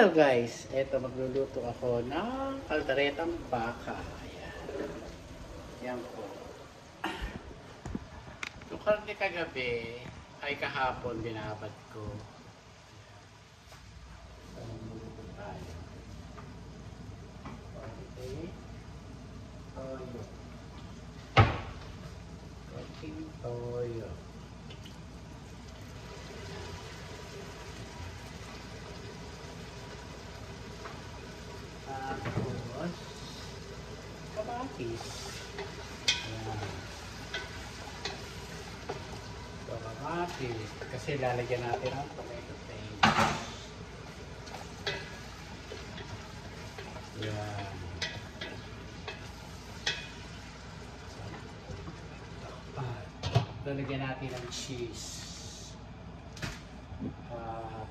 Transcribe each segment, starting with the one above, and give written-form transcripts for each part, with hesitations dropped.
Hello guys, eto magluluto ako ng kalderetang baka. Ayan. Yan po. Yung karne kagabi ay kahapon binabad ko. Okay. Toyo. Konting toyo. Tapos, kamatis. Ayan. So, kamatis. Kasi lalagyan natin ang tomato paste. Ayan. Lalagyan natin ng cheese.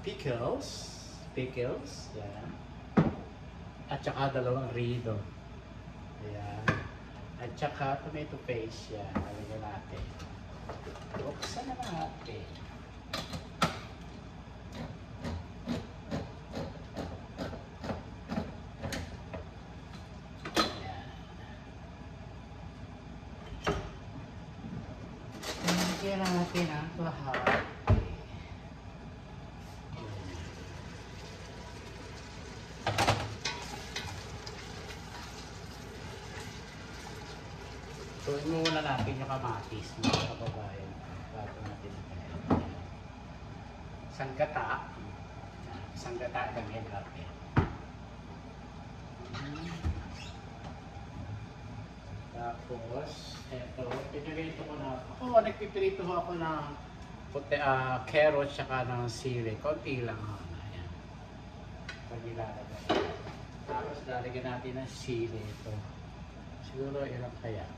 Pickles. Pickles. Ayan. At saka dalawang rido. Ayan. At saka tomato paste. Yan. Lalagyan natin. Buksan na natin. Ayan. Lalagyan natin ang lahat. So, muna natin yung kamatis, mga kababayan. Bago natin ito. Sanggata. Sanggata gagawin natin. Tapos, eto, pinirito ko na. Ako, nagpipirito ako ng carrot saka ng sili. Konti lang. Ayan. Pag ilalagay. Tapos, lalagyan natin ng sili ito. Siguro ilang kaya?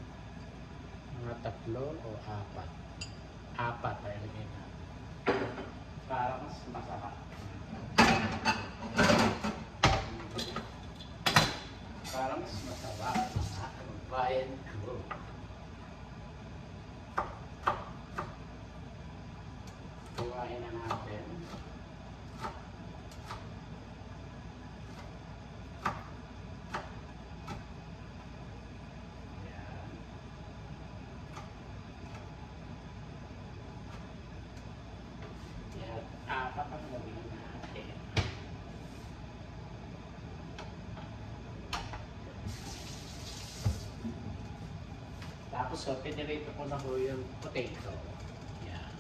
Mga 3 o 4. 4 ay lagay na. Para mas masarap. Para mas masarap. Bayan ko. Buwain na natin. Tapos, so, pinirito ko na ho yung potato. Yan.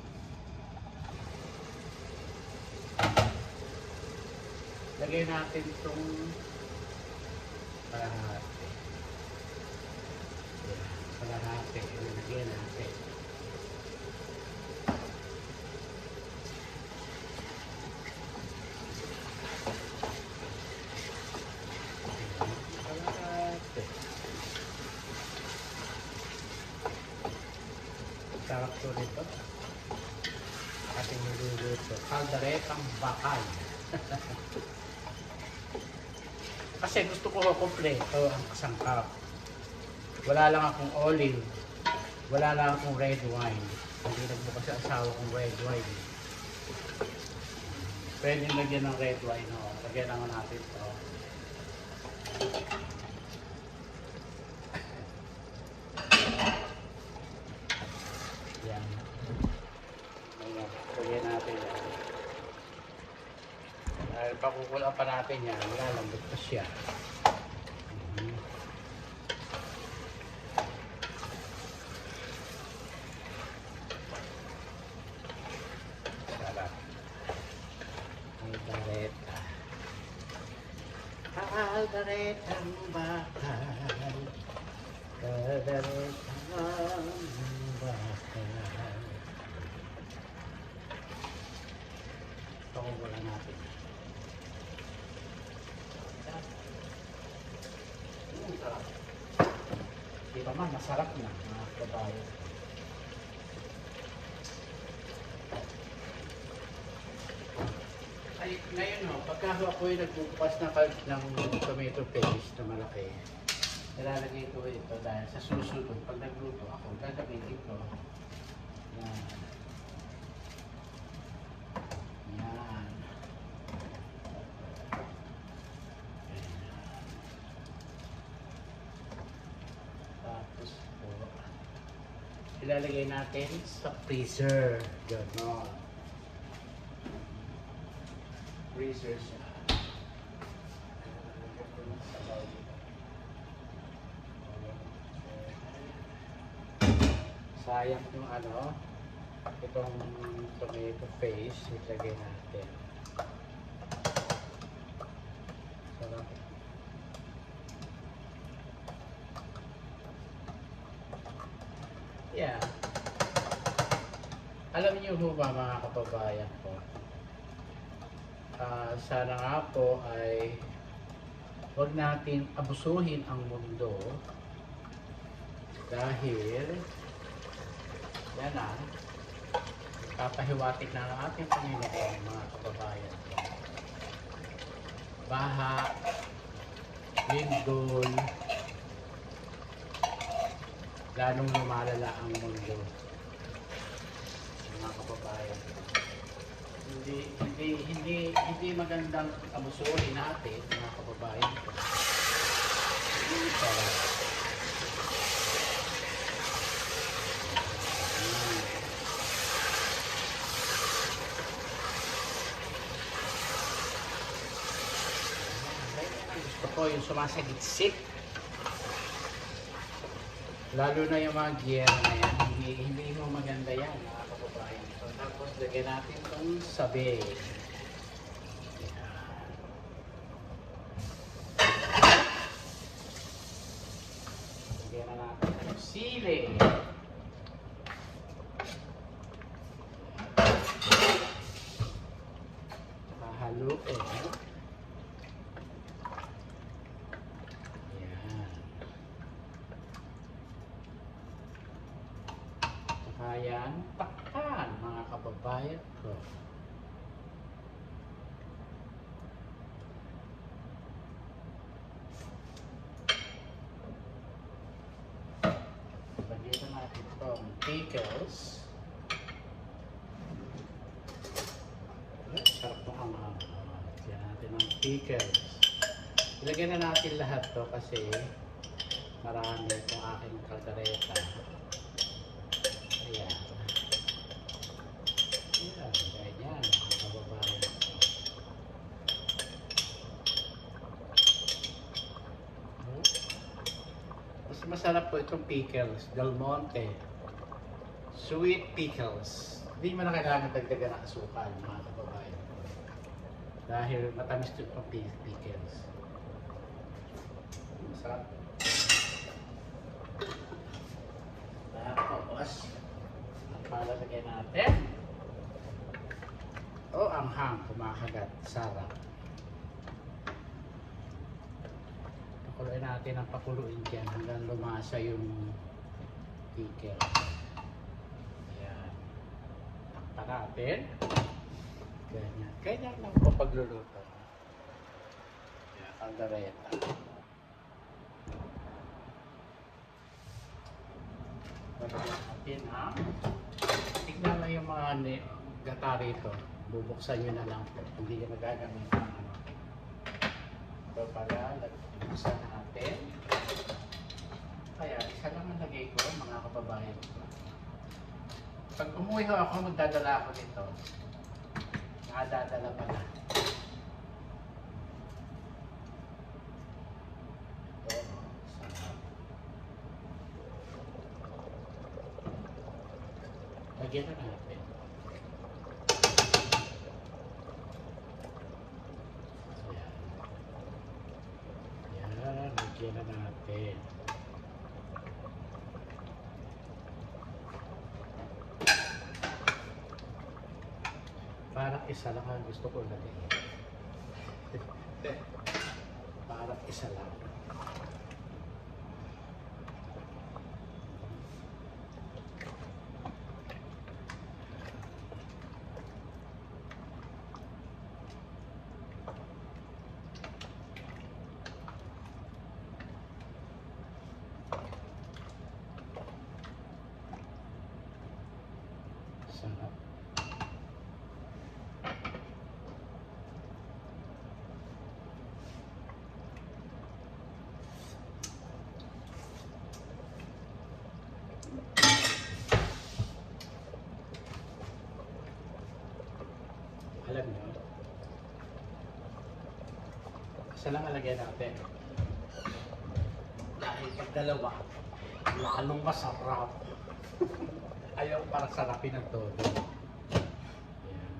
Lagay natin itong kalahati. Yan. Kalahati. Ilagay natin. Sarap to nito. Ating niluluto. Kalderetang bakal. Kasi gusto ko kompleto ang kasangkap. Wala lang akong olive. Wala lang akong red wine. Hindi nagbukas ang asawa kong red wine. Pwede lagyan ng red wine. O. Lagyan naman natin ito. Yan. Ayan. Lagyan natin yan. Dahil pakukulang pa natin yan, lalambot pa siya. Sarap. Kaldereta. Kalderetang bakal. Kalderetang bakal. Pakukulang natin. Sarap. Di ba man, masarap na mga kabayan. Ay, ngayon o, pagka ako ay nagbubukas ng tomato paste na malaki, nilalagay ko ito dahil sa susunod, pag nagluto ako, gagamitin ko. Yan. Yan. ilalagay natin sa freezer. Ganon. Freezer siya. Sayang yung ano, itong tomato paste, ilagay natin. Sarap. Yeah. Alam niyo po ba mga kababayan ko, sana nga po ay huwag natin abusuhin ang mundo dahil yan na, papahiwatig na ng ating Panginoon mga kababayan ko. Baha, lindol, lalong lumalala ang mundo mga kababayan. Hindi magandang abusuhin natin mga kababayan. Para gusto ko yung sumasagitsik. Lalo na yung mga gear na yan, hindi mo maganda yan mga kababayan. So, tapos lagyan natin itong sabi. Lagyan na natin yung sili. Tsaka haluin. Ayan, takpan mga kababayan ko. Lagyan natin itong pickles. Sarap itong hanghang. Lagyan natin ng pickles. Ilagyan na natin lahat to kasi marami itong aking kaldereta. Ayan. Ayan, ganyan. Kababayan. Mas masarap po itong pickles, Del Monte. Sweet pickles. Hindi mo na kailangan dagdagan ng asukal, mga kababayan. Dahil matamis itong pickles. Masarap. Tapos, palagay natin. O anghang, kumakagat, sarap. Pakuluin natin ang pakuluin dyan hanggang lumasa yung pickle. Ayan. Takpan natin. Ganyan. Ganyan lang po pagluluto. Ayan, kaldereta. Lagyan natin ang tignan lang yung mga gata rito. Bubuksan nyo na lang po. Hindi nyo magagamit ang ano. Ito pala, bubuksan natin. Kaya, isa lang ang lagay ko, mga kababayan ko. Pag umuwi ho ako, magdadala ako nito. Nakadadala pala. Ito, sarap. Lagyan na natin. Lagyan na natin. Parang isa lang ang gusto ko lagay. Parang isa lang. Sarap. Alam nyo? Isa lang alagay natin. Dahil pag dalawa, lalong masarap. Ayaw para sarapin ng todo. Ayan.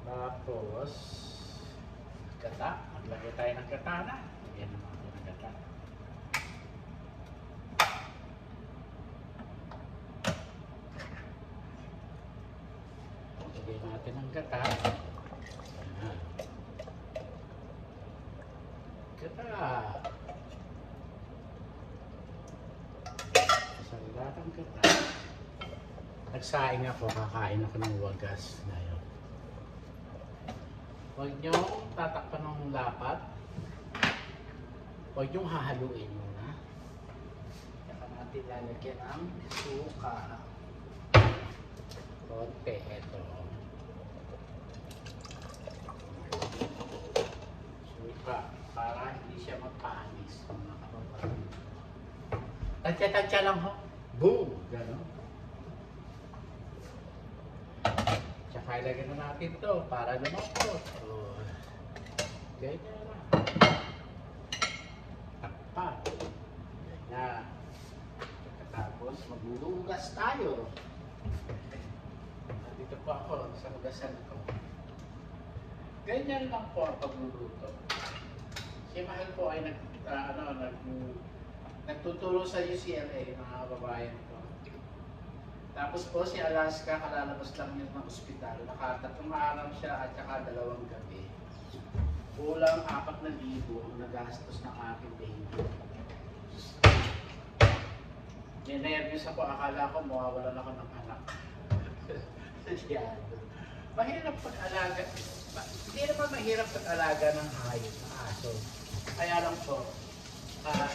Tapos, gata. Maglagay tayo ng gata na. Lagyan naman ako ng gata. Lagyan natin ng gata. Ayan. Gata. Isang latang gata. Nagsaing ako, kakain ako ng wagas ngayon. Huwag nyo tatakpan ng lapat. Huwag nyo hahaluin muna. Saka natin lalagyan ng suka. Konti, ito. Suka, para hindi siya magpanis. Tansya-tansya lang ho. Boom! Ganon. Tsaka ilagyan na natin to para lumapot. So, ganyan na. Takpan. Ganyan. Tapos maglulugas tayo. Dito po ako sa ugasan ko. Ganyan lang po ang pagluluto. Si Mahal po ay nagtuturo sa UCLA, mga kababayan ko. Tapos po si Alaska, kalalabas lang yun ng ospital. Nakatatlong araw siya at saka 2 gabi. Kulang 4,000 ang nagastos ng aking baby. Ninervyos ako, akala ko mawawalan ako ng anak. Mahirap pag-alaga. Hindi naman mahirap pag-alaga ng hayop, ng aso. Kaya lang po,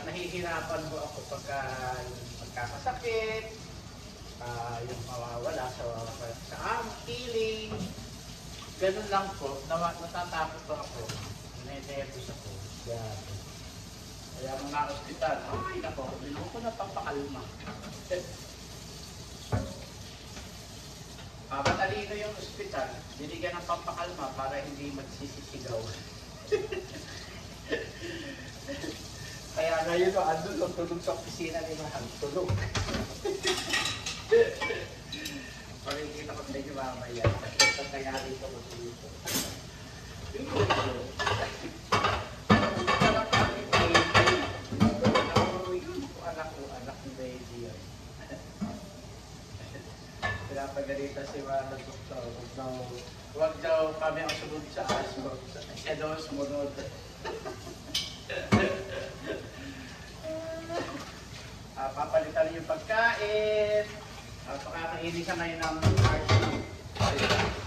nahihirapan po ako pagka magkakasakit, yung mawawala sa feeling. Ganun lang po, natatakot po ako. Ninervyos ako. Kaya nung na-hospital, ay nako, binuho ko na pampakalma. Matalino yung ospital, binigyan ng pampakalma para hindi magsisisigaw. Kaya ngayon o andun, tulog sa opisina ni Mahal, tulog. Pakikita ko medyo mamaya. Pag kaya rito ko dito. Anak ni baby yun. Pinapagalita si Mahal ng doktor. Huwag daw kami ang sumunod sa aso. Siya daw sumunod. Papalitan yung pagkain. Pakakainin siya ngayon ng hard food.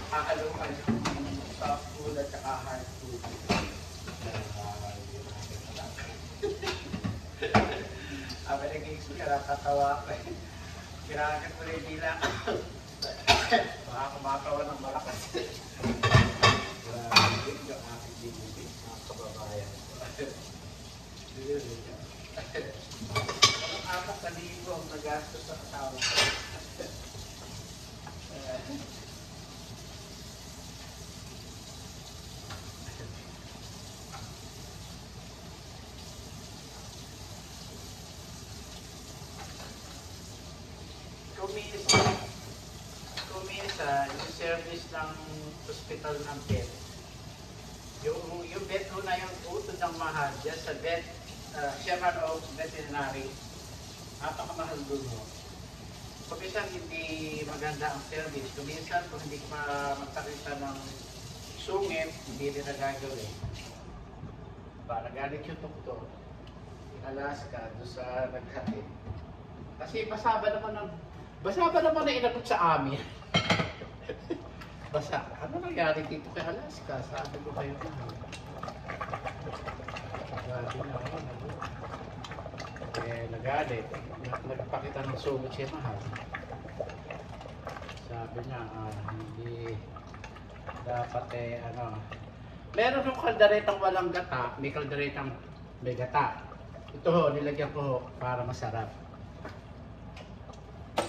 Kakalukan ng soft food at saka hard food. Nag-gigs ko, nakatawa ko. Kirakat ko rin nila. Baka kumakawa ng malakas. Grabe yung aking dinibig, mga kababayan ko. Ang 4,000 ang nagastos sa asawa ko. Kumisa, yung service ng hospital ng vet. Yung vet ho na yung utod ng Mahal, dyan sa vet, Chairman of Veterinary, napakamahal doon ho. Kumisan hindi maganda ang service. Kumisan kung hindi pa magpakita ng sungit, hindi rin nagagawin. Para galit yung doktor, Alaska, doon sa naghatid. Kasi basa ba naman na inabot sa amin? Basa. Ano nangyari dito kay Alaska? Sabi ko kayo na. Sabi na ako. Nagalit. Nagpakita ng sungit siya Mahal. Sabi niya, hindi dapat meron yung kalderetang walang gata, may kalderetang may gata. Ito ho, nilagyan ko ho para masarap.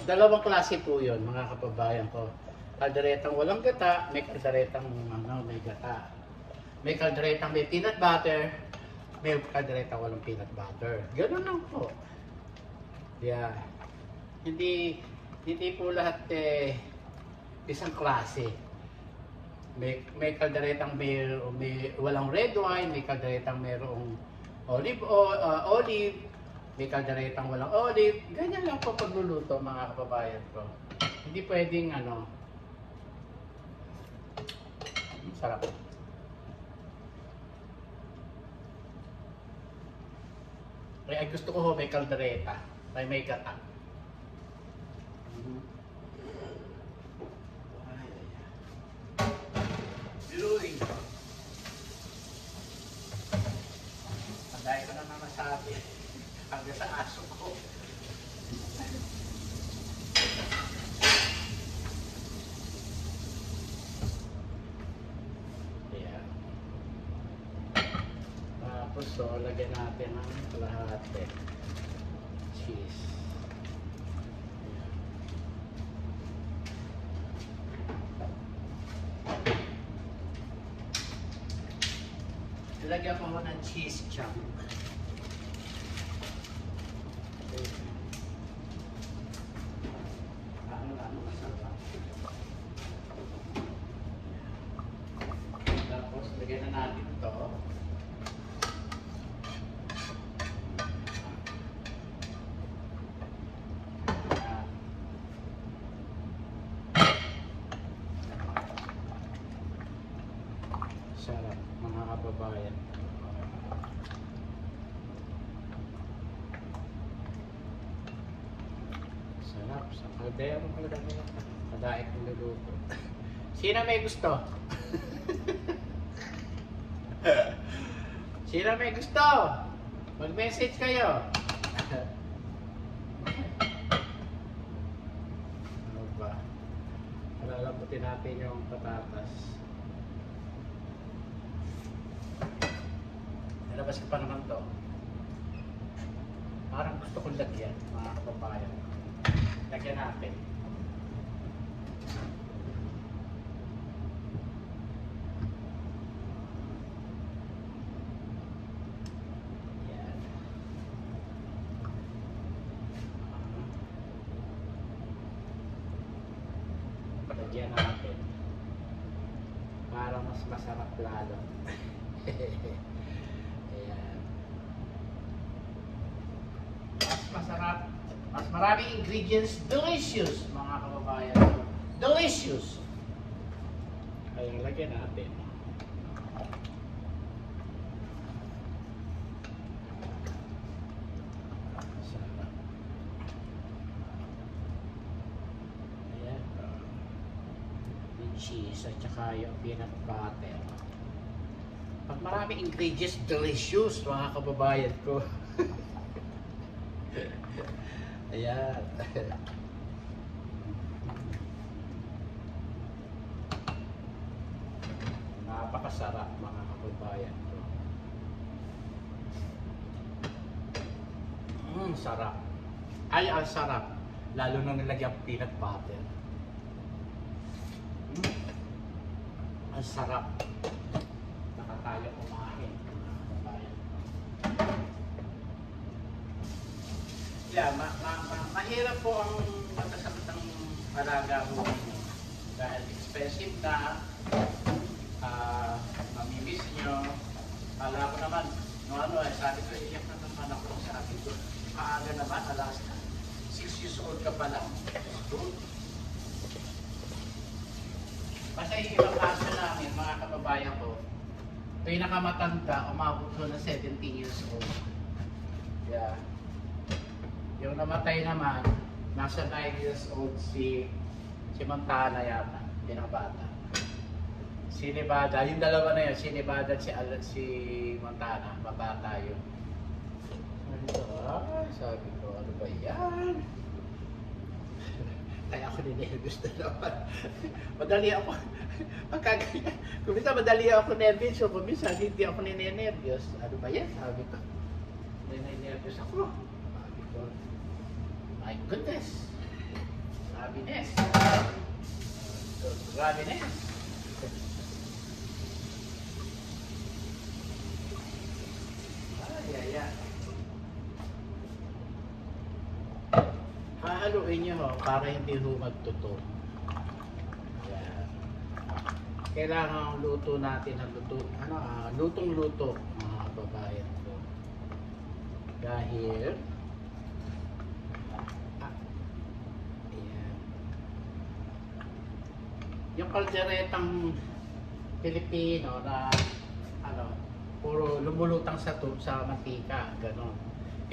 Dalawang klase po yun, mga kababayan ko. kalderetang walang gata, may kalderetang may gata. May kalderetang may peanut butter, may kalderetang walang peanut butter. Ganun lang po. Yeah. Hindi po lahat isang klase. May kalderetang may walang red wine, may kalderetang mayroong olive, may kalderetang walang olive. Ganyan lang po pagluluto mga kababayan ko. Hindi pwedeng sarap. Ay gusto ko may kaldereta, may gata. Biruin. Dahil ko na namasabi hanggang sa aso ko. Ayan. Tapos lagyan natin ng kalahati. Cheese. Ilagyan ko ng cheese chunk. Masarap. Tapos, lagyan na natin ito. Sarap, mga kababayan. Sarap, sa kaldero kadaik ng luluto. Sino may gusto? Sino may gusto? Mag-message kayo. Ano ba? Lalabutin natin yung patatas. Nalabas ko pa naman to. Parang gusto kong lagyan, mga kababayan. Lagyan natin. Yan. Lagyan natin. Para mas masarap lalo. Ayan. Masarap. Mas maraming ingredients. Delicious, mga kababayan. Delicious. Ayan, lagyan natin. Sarap. Ayan. Yung cheese at saka yung peanut butter. Pag maraming ingredients, delicious, mga kababayan ko. Ayan. Napakasarap, mga kababayan ko. Sarap. Ay, ang sarap. Lalo na nilagyan peanut butter. Ang sarap. Nakatayo kumain, mga kababayan. Yeah, mahirap po ang magkasakit ng alaga mo dahil expensive na, mamimiss nyo. Kala ko naman, sabi ko, iyak na naman ako, sabi ko, maaga naman, alas na, 6 years old ka pa lang. Kasi yung ibang kaso namin, mga kababayan ko, pinakamatanda, umabot ko na 17 years old. Yeah. Yung namatay naman, nasa 9 years old si Montana yata, pinabata. Si Nevada, yung dalawa na yun, si Nevada at si Montana, mabata yun. Sabi ko, ano ba yan? Kaya ako ninervyos na naman. Madali ako, pagkaganyan, kumisa madali ako nervyos, so kumisa hindi ako ninervyos. Ano ba yan? Sabi ko, ninervyos ako. Sabi ko, my goodness. Sabi Nes. Grabe na yan. Ay, ay, ay. Hahaluin nyo ho, para hindi ho magtuto. Ayan. Kailangan luto natin ang lutong-luto mga kababayan ko. Dahil ayan. Yung kalderetang Pilipino na puro lumulutang sa mantika, ganon.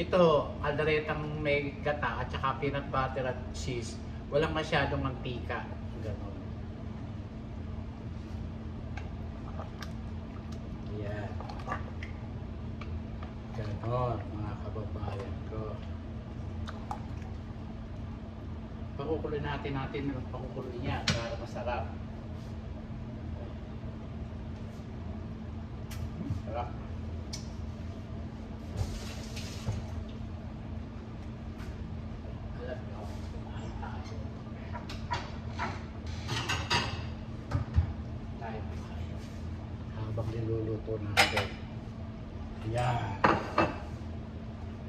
Ito, kalderetang may gata at saka peanut butter at cheese. Walang masyadong mantika, ganon. Ayan. Ganon, mga kababayan ko. Pakukuloy natin ang pakukuloy niya para masarap. Sarap. Alam nyo, kumain tayo. Tayo kumain. Habang niluluto natin. Ayan.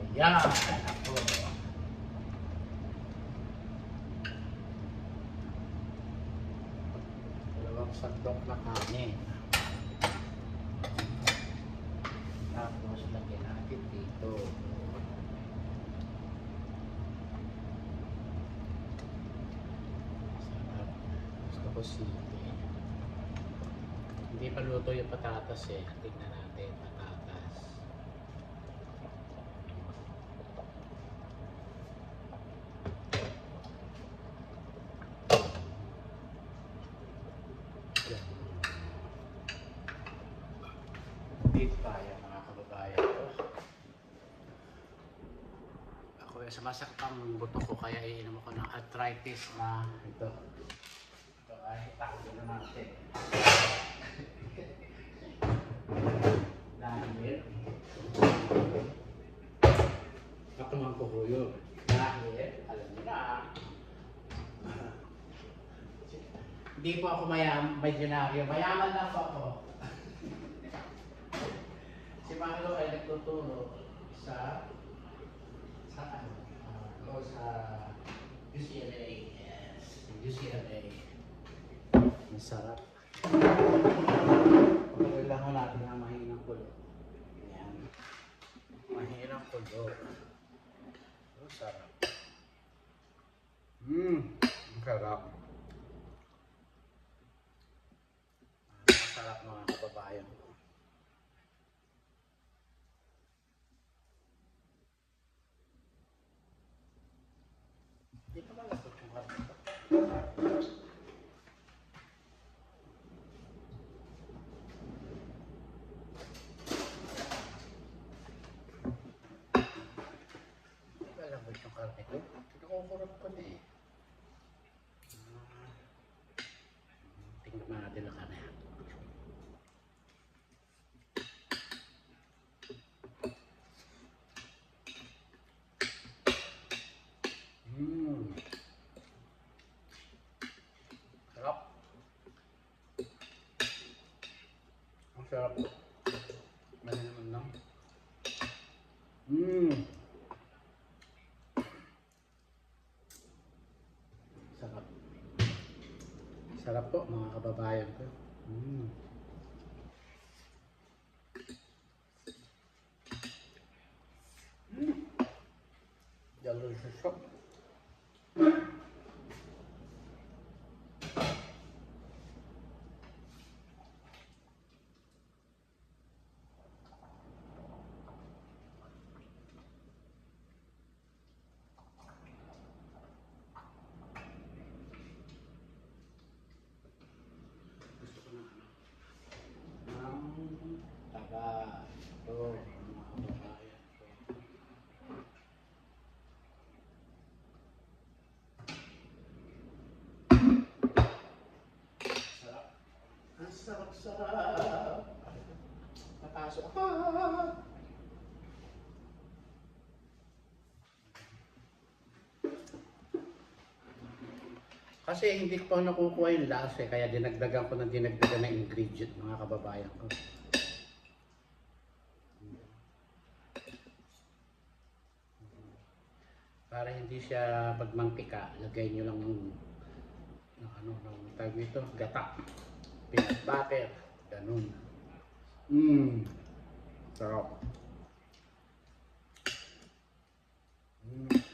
Ayan. Ako. Dalawang sandok na kanin. Tapos lagyan natin dito. Sarap. Gusto ko sili. Hindi pa luto yung patatas eh. Tingnan natin patatas. Dito tayo mga kababayan ko. Ako ay sumasakit ang buto ko kaya iinom ako ng arthritis na ito. Ito ay takbo na natin. Dahil katumang ko yun. Dahil, alam niyo na, hindi po ako milyonaryo. Mayaman lang po ako. Si Pangelo ay nagtuturo sa UCLA. Yes, UCLA. Masarap. Kailangan natin ang mahinang kulo. Ayan. Mahinang kulo. Masarap. Masarap. Masarap mga kababayan ko. Di pa malapot yung harap ito. Di pa malapot yung harap ito. Pinakukurap ko na eh. Tingnan natin ang kamera. Sarap. Ang sarap. Mali naman lang. Sarap. Sarap po mga kababayan ko. Delicious po. Sarap-sarap. Napasok ka. Kasi hindi ko pa nakukuha yung lasa eh, kaya dinagdagan ko ng dinagdagan na ingredient mga kababayan ko. Para hindi siya pagmantika, lagay nyo lang ng ano, ng tawag nito, gata. Peanut butter, ganun. Sarap.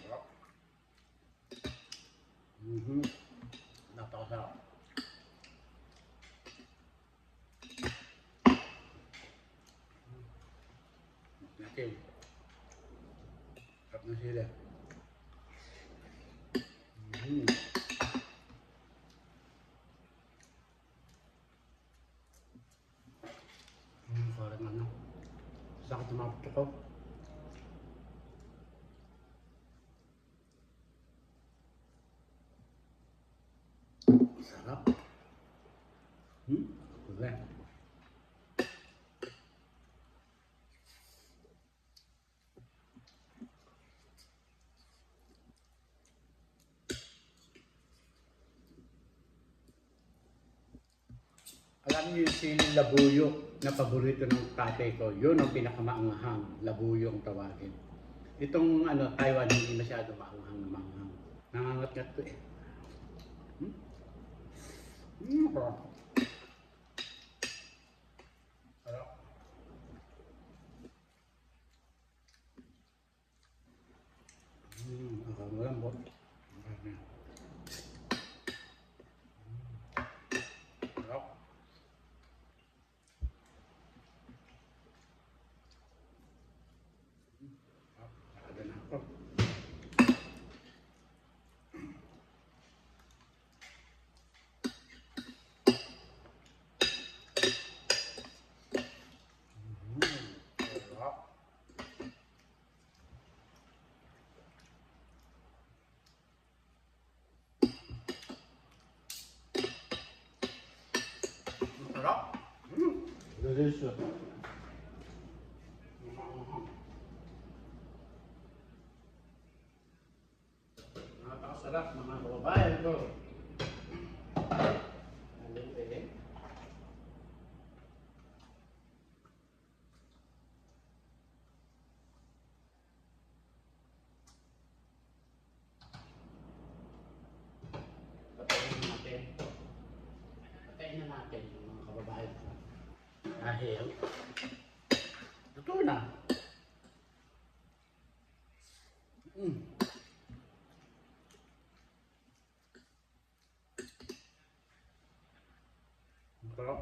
Sarap. Napakasarap. Natin. Sarap na sila. Parang ano, sakit na mga ko. Sarap. Wala. Alam niyo yung siling labuyo na paborito ng tatay ko, yun ang pinakamaanghang, labuyo ang tawagin. Itong ano, Taiwan hindi masyado maanghang na maanghang. Nangangat-ngat ko eh. Sarap. Sarap. Akang malambot. Sarap. Nakada na ako. Sarap. Sarap. Delicious. Napakasarap mga kababayan ko. Patayin na natin yung mga kababayan ko. Dahil, totoo na. Sarap.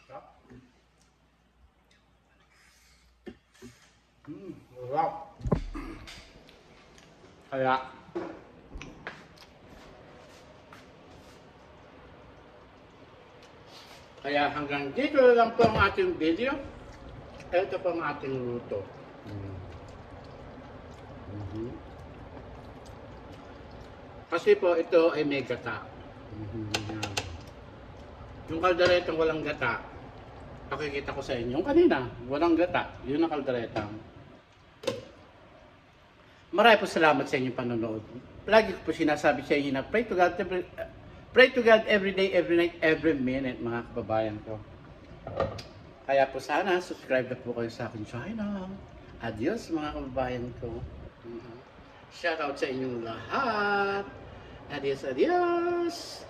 Sarap. Sarap. Sarap. Kaya hanggang dito lang po ang ating video. Ito po ang ating luto. Kasi po ito ay may gata. Yan. Yung kalderetang walang gata, pakikita ko sa inyo. Yung kanina, walang gata. Yun ang kaldereta. Maraming po salamat sa inyong panonood. Lagi ko po sinasabi sa inyo na pray to God every day, every night, every minute, mga kababayan ko. Kaya po sana, subscribe na po kayo sa aking channel. Adios mga kababayan ko. Shout out sa inyong lahat. Adios, adios.